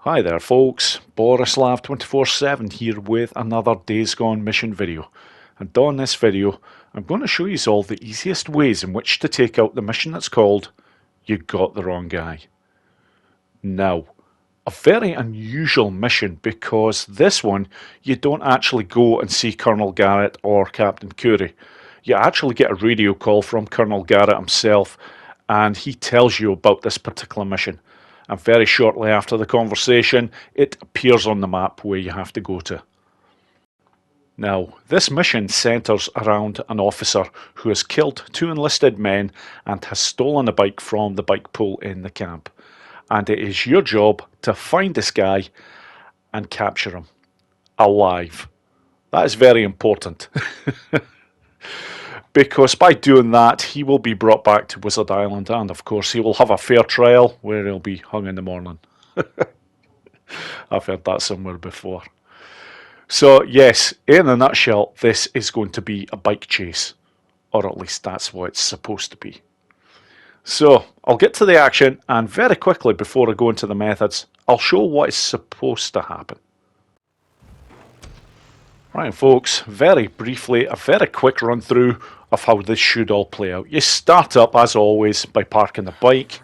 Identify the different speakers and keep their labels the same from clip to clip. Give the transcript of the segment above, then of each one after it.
Speaker 1: Hi there folks, Borislav247 here with another Days Gone mission video. And on this video I'm going to show you all the easiest ways in which to take out the mission that's called You Got the Wrong Guy. Now, a very unusual mission because this one you don't actually go and see Colonel Garrett or Captain Curry. You actually get a radio call from Colonel Garrett himself and he tells you about this particular mission. And very shortly after the conversation, it appears on the map where you have to go to. Now, this mission centres around an officer who has killed 2 enlisted men and has stolen a bike from the bike pool in the camp. And it is your job to find this guy and capture him alive. That is very important. Because by doing that, he will be brought back to Wizard Island, and of course he will have a fair trial where he'll be hung in the morning. I've heard that somewhere before. So yes, in a nutshell, this is going to be a bike chase. Or at least that's what it's supposed to be. So, I'll get to the action, and very quickly before I go into the methods, I'll show what is supposed to happen. Right folks, very briefly, a very quick run through of how this should all play out. You start up as always by parking the bike,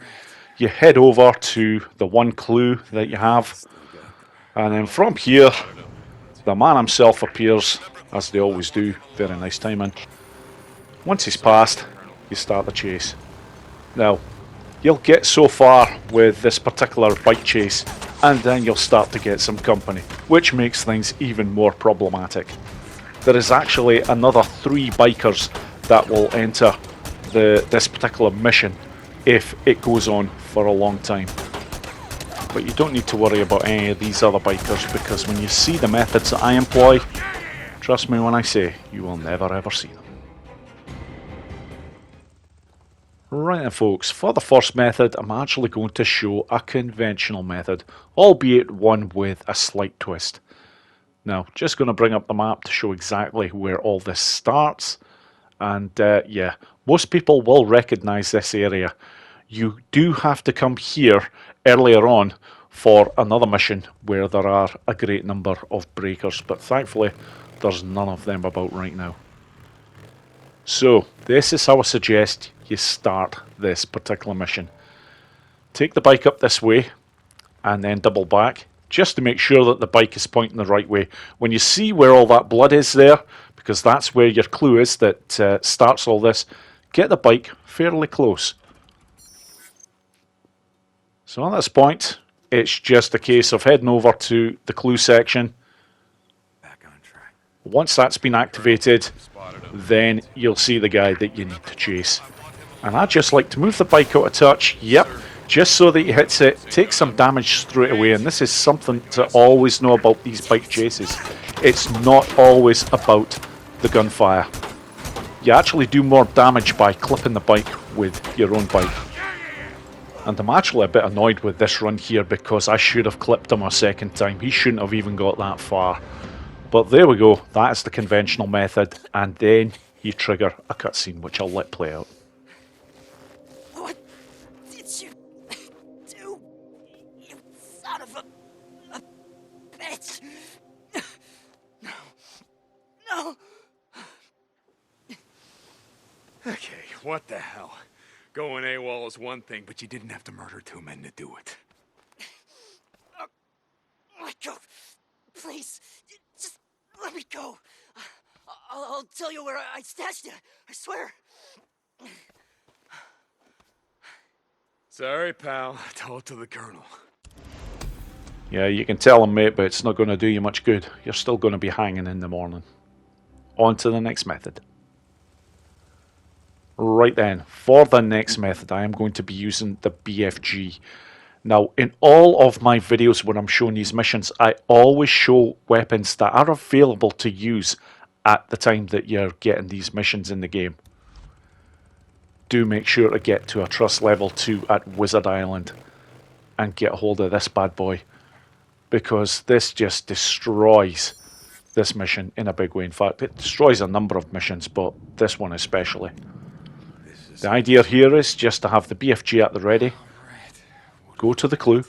Speaker 1: you head over to the one clue that you have, and then from here the man himself appears, as they always do. Very nice timing. Once he's passed, you start the chase. Now, you'll get so far with this particular bike chase and then you'll start to get some company, which makes things even more problematic. There is actually another 3 bikers that will enter this particular mission if it goes on for a long time. But you don't need to worry about any of these other bikers, because when you see the methods that I employ, trust me when I say, you will never ever see them. Right then folks, for the first method I'm actually going to show a conventional method, albeit one with a slight twist. Now, just going to bring up the map to show exactly where all this starts, and yeah, most people will recognise this area. You do have to come here earlier on for another mission where there are a great number of breakers, but thankfully there's none of them about right now. So, this is how I suggest you start this particular mission. Take the bike up this way and then double back just to make sure that the bike is pointing the right way. When you see where all that blood is there, because that's where your clue is that starts all this, get the bike fairly close. So at this point, it's just a case of heading over to the clue section. Once that's been activated, then you'll see the guy that you need to chase. And I just like to move the bike out of touch, yep, just so that he hits it, takes some damage straight away. And this is something to always know about these bike chases. It's not always about the gunfire. You actually do more damage by clipping the bike with your own bike. And I'm actually a bit annoyed with this run here because I should have clipped him a second time. He shouldn't have even got that far. But there we go, that is the conventional method, and then you trigger a cutscene which I'll let play out.
Speaker 2: What did you do, you son of a bitch? No. No.
Speaker 3: Okay, what the hell? Going AWOL is one thing, but you didn't have to murder 2 men to do it.
Speaker 2: Michael, please, just let me go. I'll tell you where I stashed it, I swear.
Speaker 3: Sorry, pal. Tell it to the colonel.
Speaker 1: Yeah, you can tell him, mate, but it's not going to do you much good. You're still going to be hanging in the morning. On to the next method. Right then, for the next method I am going to be using the BFG. Now, in all of my videos when I'm showing these missions, I always show weapons that are available to use at the time that you're getting these missions in the game. Do make sure to get to a trust level 2 at Wizard Island and get a hold of this bad boy, because this just destroys this mission in a big way. In fact, it destroys a number of missions, but this one especially. The idea here is just to have the BFG at the ready, go to the clue,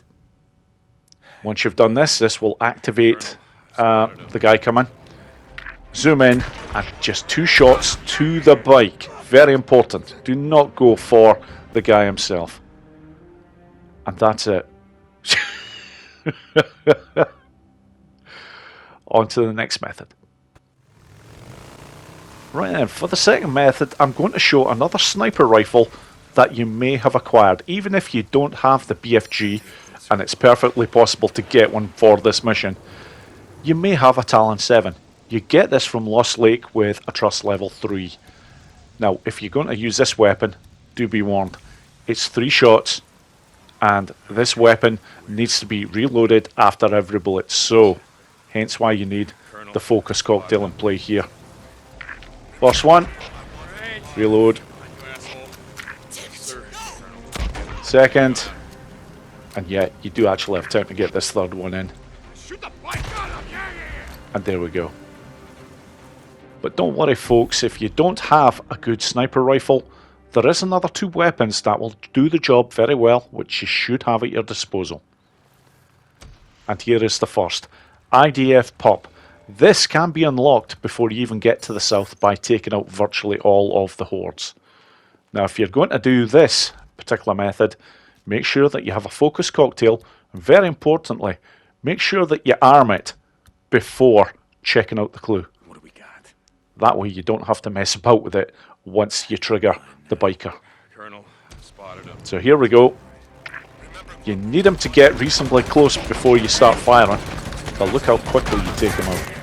Speaker 1: Once you've done this, this will activate the guy coming. Zoom in, and just 2 shots to the bike. Very important. Do not go for the guy himself. And that's it. On to the next method. Right then, for the second method, I'm going to show another sniper rifle that you may have acquired. Even if you don't have the BFG, and it's perfectly possible to get one for this mission, you may have a Talon 7. You get this from Lost Lake with a trust level 3. Now, if you're going to use this weapon, do be warned. It's 3 shots, and this weapon needs to be reloaded after every bullet. So, hence why you need the focus cocktail in play here. First one, reload. Second, and yeah, you do actually have time to get this third one in. And there we go. But don't worry folks, if you don't have a good sniper rifle, there is another 2 weapons that will do the job very well, which you should have at your disposal. And here is the first, IDF Pup. This can be unlocked before you even get to the south by taking out virtually all of the hordes. Now if you're going to do this particular method, make sure that you have a focus cocktail, and very importantly, make sure that you arm it before checking out the clue.
Speaker 3: What do we got?
Speaker 1: That way you don't have to mess about with it once you trigger the biker.
Speaker 3: Colonel, spotted him.
Speaker 1: So here we go. You need him to get reasonably close before you start firing, but look how quickly you take him out.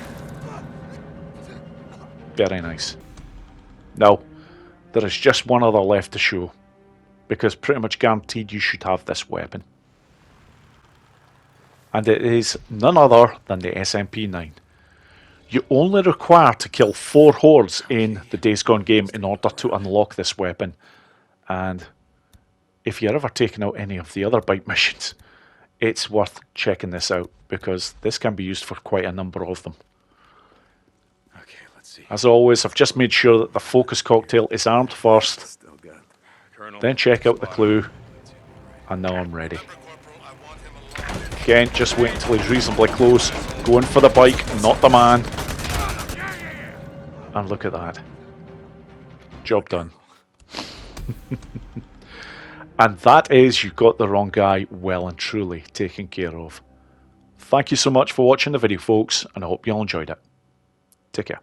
Speaker 1: Very nice. Now, there is just one other left to show, because pretty much guaranteed you should have this weapon. And it is none other than the SMP9. You only require to kill 4 hordes in the Days Gone game in order to unlock this weapon. And if you're ever taking out any of the other bike missions, it's worth checking this out, because this can be used for quite a number of them.
Speaker 3: Okay, let's see.
Speaker 1: As always, I've just made sure that the focus cocktail is armed first,
Speaker 3: Still got Colonel,
Speaker 1: then check out the clue, and now I'm ready. Again, just wait until he's reasonably close, going for the bike, not the man. And look at that. Job done. And that is, you got the wrong guy well and truly taken care of. Thank you so much for watching the video folks, and I hope you all enjoyed it. Take care.